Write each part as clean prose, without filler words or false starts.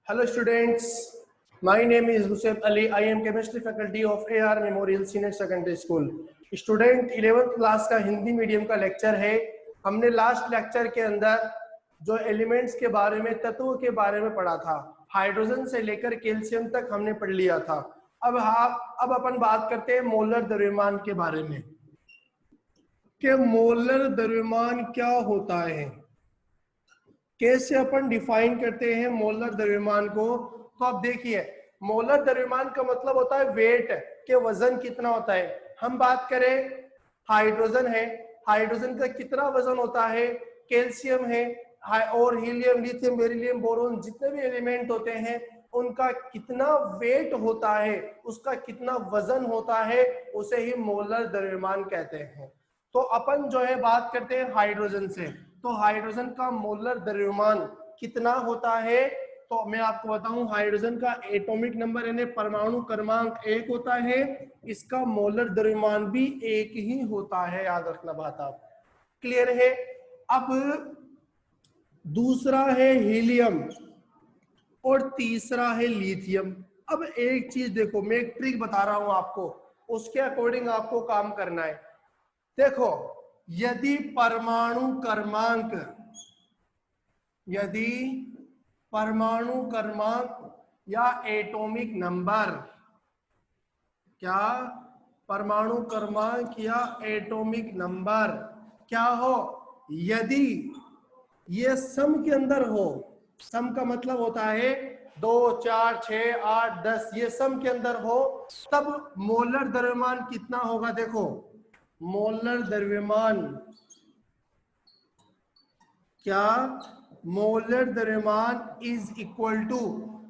Hello students, my name is Hussein Ali. I am chemistry faculty of AR Memorial Senior Secondary School. Student 11th class का Hindi medium का lecture है। हमने last lecture के अंदर जो elements के बारे में, तत्वों के बारे में पढ़ा था, हाइड्रोजन से लेकर कैल्शियम तक हमने पढ़ लिया था। अब अपन बात करते हैं मोलर द्रव्यमान के बारे में कि मोलर द्रव्यमान क्या होता है, कैसे अपन डिफाइन करते हैं मोलर द्रव्यमान को। तो अब देखिए, मोलर द्रव्यमान का मतलब होता है वेट के वजन कितना होता है। हम बात करें हाइड्रोजन है, हाइड्रोजन का कितना वजन होता है, कैल्शियम है और हीलियम, लिथियम, बेरिलियम, बोरोन, जितने भी एलिमेंट होते हैं उनका कितना वेट होता है, उसका कितना वजन होता है, उसे ही मोलर द्रव्यमान कहते हैं। तो अपन जो है बात करते हैं हाइड्रोजन से, तो हाइड्रोजन का मोलर द्रव्यमान कितना होता है। तो मैं आपको बताऊं, हाइड्रोजन का एटॉमिक नंबर यानी परमाणु क्रमांक 1 होता है, इसका मोलर द्रव्यमान भी 1 ही होता है, याद रखना बात आप। क्लियर है। अब दूसरा है हीलियम और तीसरा है लिथियम। अब एक चीज देखो, मैं एक ट्रिक बता रहा हूं आपको, उसके अकॉर्डिंग आपको काम करना है। देखो, यदि परमाणु क्रमांक या एटॉमिक नंबर, क्या परमाणु क्रमांक या एटॉमिक नंबर क्या हो, यदि ये सम के अंदर हो, सम का मतलब होता है 2, 4, 6, 8, 10, ये सम के अंदर हो, तब मोलर द्रव्यमान कितना होगा। देखो, मोलर द्रव्यमान, क्या मोलर द्रव्यमान इज इक्वल टू,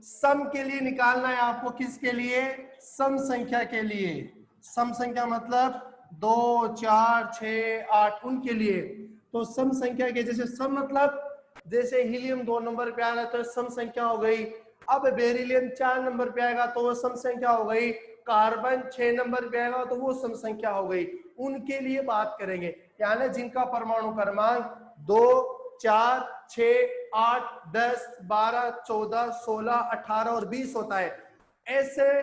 सम के लिए निकालना है आपको, किसके लिए, सम संख्या के लिए। सम संख्या मतलब 2, 4, 6, 8 उनके लिए। तो सम संख्या के, जैसे सम मतलब जैसे हीलियम 2 नंबर पे आएगा तो सम संख्या हो गई। अब बेरिलियम 4 नंबर पे आएगा तो वो सम संख्या हो गई। कार्बन 6 नंबर पे आएगा तो वो सम संख्या हो गई। उनके लिए बात करेंगे, यानी जिनका परमाणु क्रमांक 2, 4, 6, 8, 10, 12, 14, 16, 18 और 20 होता है। ऐसे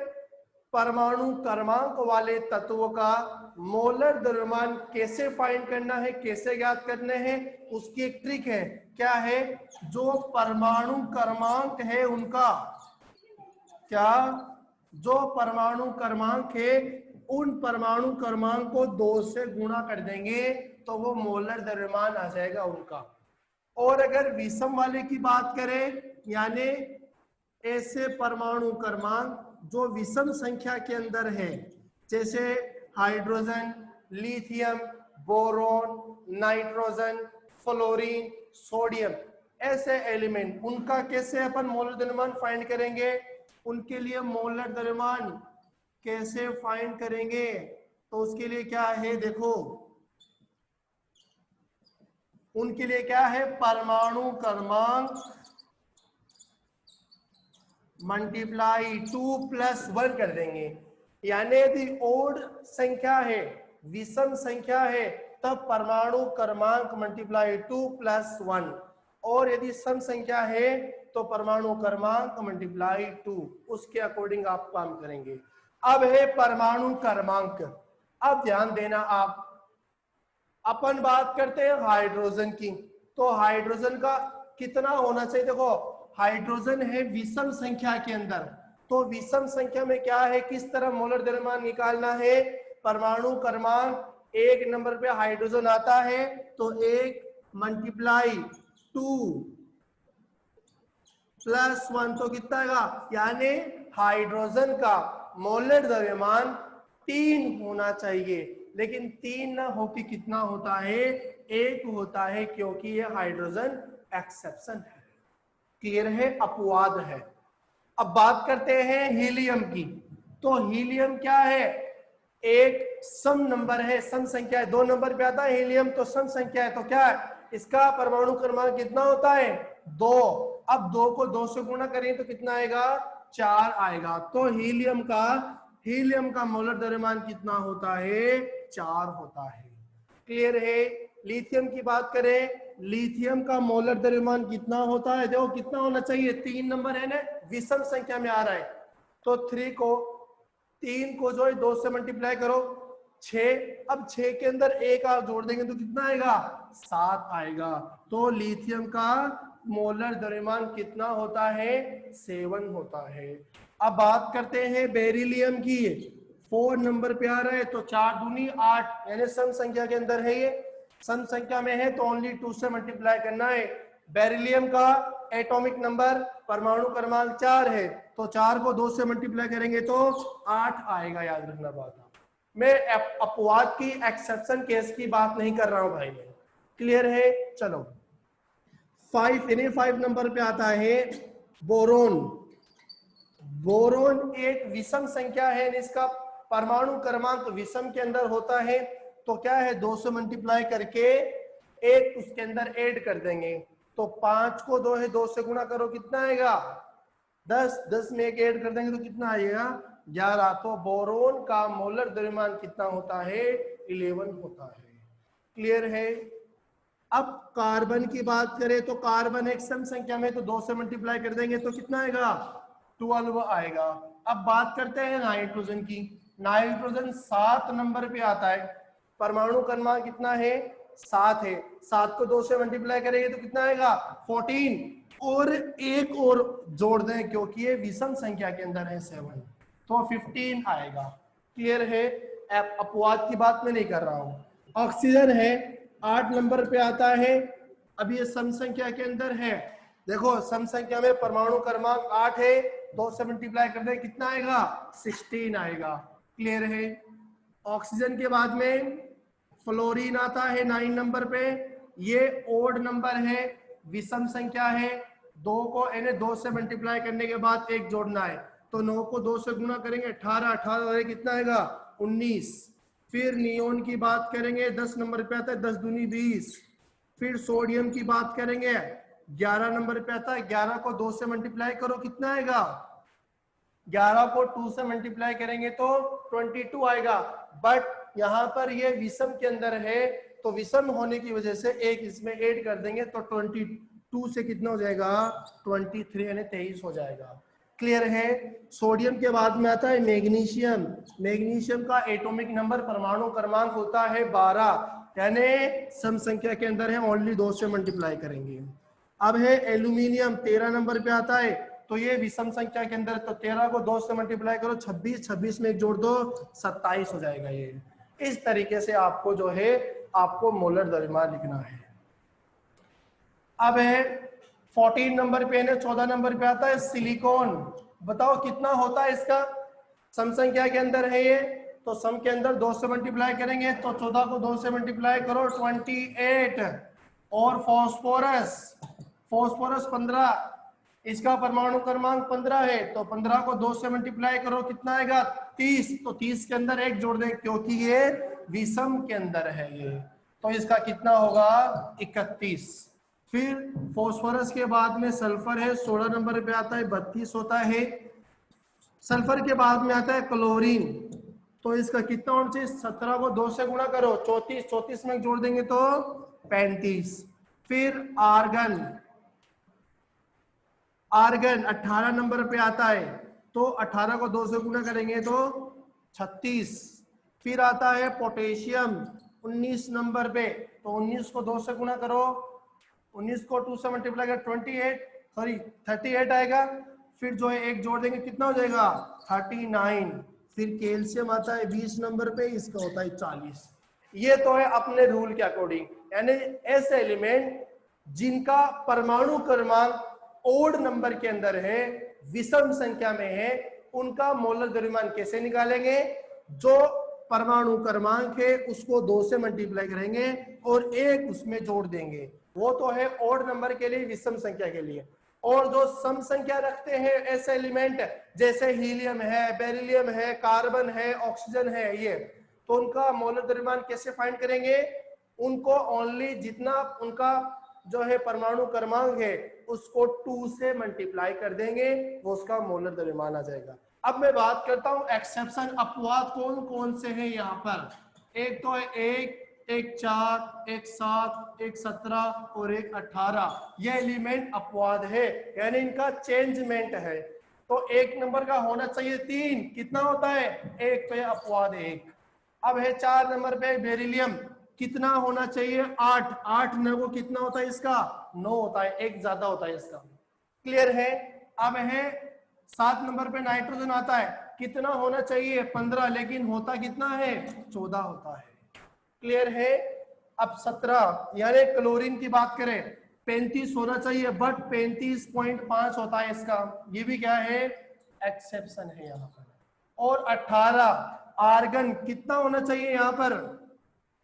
परमाणु क्रमांक वाले तत्वों का मोलर द्रव्यमान कैसे फाइंड करना है, कैसे ज्ञात करने हैं, उसकी एक ट्रिक है। क्या है, जो परमाणु क्रमांक है उनका, क्या जो परमाणु क्रमांक है उन परमाणु क्रमांक को 2 से गुणा कर देंगे तो वो मोलर द्रव्यमान आ जाएगा उनका। और अगर विषम वाले की बात करें, यानी ऐसे परमाणु क्रमांक जो विषम संख्या के अंदर है, जैसे hydrogen, lithium, boron, nitrogen, fluorine, sodium, ऐसे एलिमेंट, उनका कैसे अपन मोलर द्रव्यमान फाइंड करेंगे। उनके लिए मोलर द्रव्यमान कैसे फाइंड करेंगे, तो उसके लिए क्या है, देखो उनके लिए क्या है, परमाणु क्रमांक मल्टीप्लाई 2 + 1 कर देंगे। यानी यदि ओड संख्या है, विषम संख्या है, तब परमाणु क्रमांक मल्टीप्लाई 2 + 1, और यदि सम संख्या है तो परमाणु क्रमांक मल्टीप्लाई 2, उसके अकॉर्डिंग आप काम करेंगे। अब है परमाणु क्रमांक। अब ध्यान देना आप, अपन बात करते हैं हाइड्रोजन की, तो हाइड्रोजन का कितना होना चाहिए। देखो, हाइड्रोजन है विषम संख्या के अंदर, तो विषम संख्या में क्या है, किस तरह मोलर द्रव्यमान निकालना है। परमाणु क्रमांक 1 नंबर पे हाइड्रोजन आता है तो 1 × 2 + 1 तो कितना आएगा, यानी हाइड्रोजन का मोलर द्रव्यमान 3 होना चाहिए, लेकिन 3 ना होके कितना होता है, 1 होता है, क्योंकि ये हाइड्रोजन एक्सेप्शन है। क्लियर है, अपवाद है। अब बात करते हैं हीलियम की, तो हीलियम क्या है, एक सम नंबर है, सम संख्या है, 2 नंबर पे आता है हीलियम, तो सम संख्या है, तो क्या है, इसका परमाणु क्रमांक कितना होता है, 2। अब 2 को 2 से गुणा करें तो कितना आएगा, 4 आएगा। तो हीलियम का मोलर द्रव्यमान कितना होता है, 4 होता है। क्लियर है। लिथियम की बात करें, लिथियम का मोलर द्रव्यमान कितना होता है, देखो कितना होना चाहिए, 3 नंबर है ना, विषम संख्या में आ रहा है, तो 3 को जो है 2 से मल्टीप्लाई करो 6। अब 6 के अंदर एक आप जोड़ देंगे तो कितना आएगा? 7 आएगा। तो लिथियम का मोलर द्रव्यमान कितना होता है? 7 होता है। अब बात करते हैं बेरिलियम की। 4 नंबर पे आ रहा है, तो 4 दूनी 8, यानी सम संख्या के अंदर है। ये सम संख्या में है तो ओनली 2 से मल्टीप्लाई करना है। बेरिलियम का एटॉमिक नंबर परमाणु क्रमांक 4 है, तो 4 को 2 से मल्टीप्लाई करेंगे तो 8 आएगा। याद रखना बात। मैं अपवाद की, एक्सेप्शन केस की बात नहीं कर रहा हूं भाई। मैं क्लियर है? चलो 5 नंबर पे आता है बोरोन। बोरोन एक विषम संख्या है, इसका परमाणु क्रमांक विषम के अंदर होता है, तो क्या है 2 से मल्टीप्लाई करके एक उसके अंदर ऐड कर देंगे। तो 5 को 2 से गुणा करो, कितना आएगा? 10। 10 में एक ऐड कर देंगे तो कितना आएगा? 11। तो बोरोन का मोलर द्रव्यमान कितना होता है? 11 होता है। क्लियर है? अब कार्बन की बात करें तो कार्बन एक सम संख्या में, तो 2 से मल्टीप्लाई कर देंगे तो कितना आएगा? 12 आएगा। अब बात करते हैं नाइट्रोजन की। नाइट्रोजन 7 नंबर पे आता है, परमाणु क्रमांक कितना है? 7 है। 7 को 2 से मल्टीप्लाई करेंगे तो कितना आएगा? 14। और एक और जोड़ दें क्योंकि ये विषम संख्या के अंदर है 7, तो 15 आएगा। क्लियर है? अपवाद की बात मैं नहीं कर रहा हूं। ऑक्सीजन है 8 नंबर पे आता है। अब ये सम संख्या के अंदर है। देखो सम संख्या में परमाणु क्रमांक 8 है, 2 से मल्टीप्लाई कर दें कितना आएगा? 16 आएगा। क्लियर है? ऑक्सीजन के बाद में फ्लोरीन आता है 9 नंबर पे। ये ओड नंबर है, विषम संख्या है। 2 से मल्टीप्लाई करने के बाद एक जोड़ना है, तो 9 को 2 से गुणा करेंगे 18। 18 कितना आएगा? 19। फिर नियोन की बात करेंगे, 10 नंबर पे आता है, 10 दूनी 20। फिर सोडियम की बात करेंगे, 11 नंबर पे आता है। 11 को 2 से मल्टीप्लाई करो, कितना आएगा? 11 को 2 से मल्टीप्लाई करेंगे तो 22 आएगा। बट यहाँ पर ये विषम के अंदर है, तो विषम होने की वजह से एक इसमें ऐड कर देंगे, तो 22 से कितना हो जाएगा? 23, यानी 23 हो जाएगा। क्लियर है? सोडियम के बाद में आता है मैग्नीशियम। मैग्नीशियम का एटॉमिक नंबर परमाणु क्रमांक होता है 12, यानी सम संख्या के अंदर है, ओनली 2 से मल्टीप्लाई करेंगे। अब है एल्यूमिनियम, 13 नंबर पे आता है, तो ये विषम संख्या के अंदर, तो 13 को 2 से मल्टीप्लाई करो 26। 26 में एक जोड़ दो 27 हो जाएगा। ये इस तरीके से आपको जो है आपको मोलर द्रव्यमान लिखना है। अब है 14 नंबर पे है, 14 नंबर पे आता है सिलिकॉन। बताओ कितना होता है इसका? सम संख्या के अंदर है ये, तो सम के अंदर 2 से मल्टीप्लाई करेंगे, तो 14 को 2 से मल्टीप्लाई करो 28। और फॉस्फोरस, फॉस्फोरस 15, इसका परमाणु क्रमांक 15 है, तो 15 को 2 से मल्टीप्लाई करो, कितना आएगा? 30। तो 30 के अंदर एक जोड़ दें क्योंकि ये विषम के अंदर है ये, तो इसका कितना होगा? 31। फिर फॉस्फोरस के बाद में सल्फर है, 16 नंबर पे आता है, 32 होता है। सल्फर के बाद में आता है क्लोरीन, तो इसका कितना होना चाहिए? 17 को 2 से गुणा करो 34। 34 में जोड़ देंगे तो 35। फिर आर्गन, आर्गन 18 नंबर पे आता है, तो 18 को 2 से गुणा करेंगे तो 36। फिर आता है पोटेशियम 19 नंबर पे, तो 19 को 2 से गुणा करो, 19 को 2 से मल्टीप्लाई कर 38 आएगा। फिर जो है एक जोड़ देंगे, कितना हो जाएगा? 39। फिर कैल्शियम आता है 20 नंबर पे, इसका होता है 40। ये तो है अपने रूल के अकॉर्डिंग, यानी ऐसे एलिमेंट जिनका परमाणु क्रमांक ओड नंबर के अंदर है, विषम संख्या में है, उनका मोलर द्रव्यमान कैसे निकालेंगे? जो परमाणु क्रमांक है उसको 2 से मल्टीप्लाई करेंगे और एक उसमें जोड़ देंगे। वो तो है ओड नंबर के लिए, विषम संख्या के लिए। और जो सम संख्या रखते हैं ऐसे एलिमेंट जैसे हीलियम है, बेरिलियम है, कार्बन है, ऑक्सीजन है, ये तो उनका मोलर द्रव्यमान कैसे फाइंड करेंगे? उनको ओनली जितना उनका जो है परमाणु क्रमांक है उसको 2 से मल्टीप्लाई कर देंगे, वो उसका मोलर द्रव्यमान आ जाएगा। अब मैं बात करता हूं एक्सेप्शन, अपवाद कौन कौन से हैं यहाँ पर। एक तो है 1, एक 4, एक 7, एक 17 और एक 18। ये एलिमेंट अपवाद है, यानी इनका चेंजमेंट है। तो 1 नंबर का होना चाहिए 3, कितना होता है 1, तो ये अपवाद 1। अब है 4 नंबर पे बेरिलियम, कितना होना चाहिए 8, 8 को कितना होता है इसका 9 होता है, 1 ज्यादा होता है इसका। क्लियर है। अब है 7 नंबर पे नाइट्रोजन आता है, कितना होना चाहिए 15, लेकिन होता कितना है 14 होता है। क्लियर है। अब 17 यानी क्लोरीन की बात करें 35 होना चाहिए, बट 35.5 होता है इसका, ये भी क्या है एक्सेप्शन है यहाँ पर। और 18 आर्गन कितना होना चाहिए यहाँ पर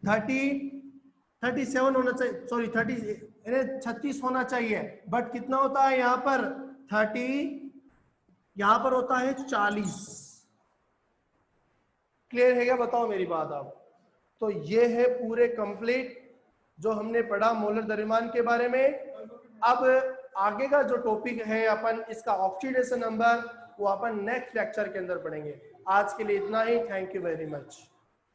37 होना चाहिए, सॉरी 36 होना चाहिए, बट कितना होता है यहाँ पर 30, यहाँ पर होता है 40। क्लियर है क्या, बताओ मेरी बात आप। तो ये है पूरे कंप्लीट जो हमने पढ़ा मोलर द्रव्यमान के बारे में। अब आगे का जो टॉपिक है अपन इसका ऑक्सीडेशन नंबर, वो अपन नेक्स्ट लेक्चर के अंदर पढ़ेंगे। आज के लिए इतना ही, थैंक यू वेरी मच।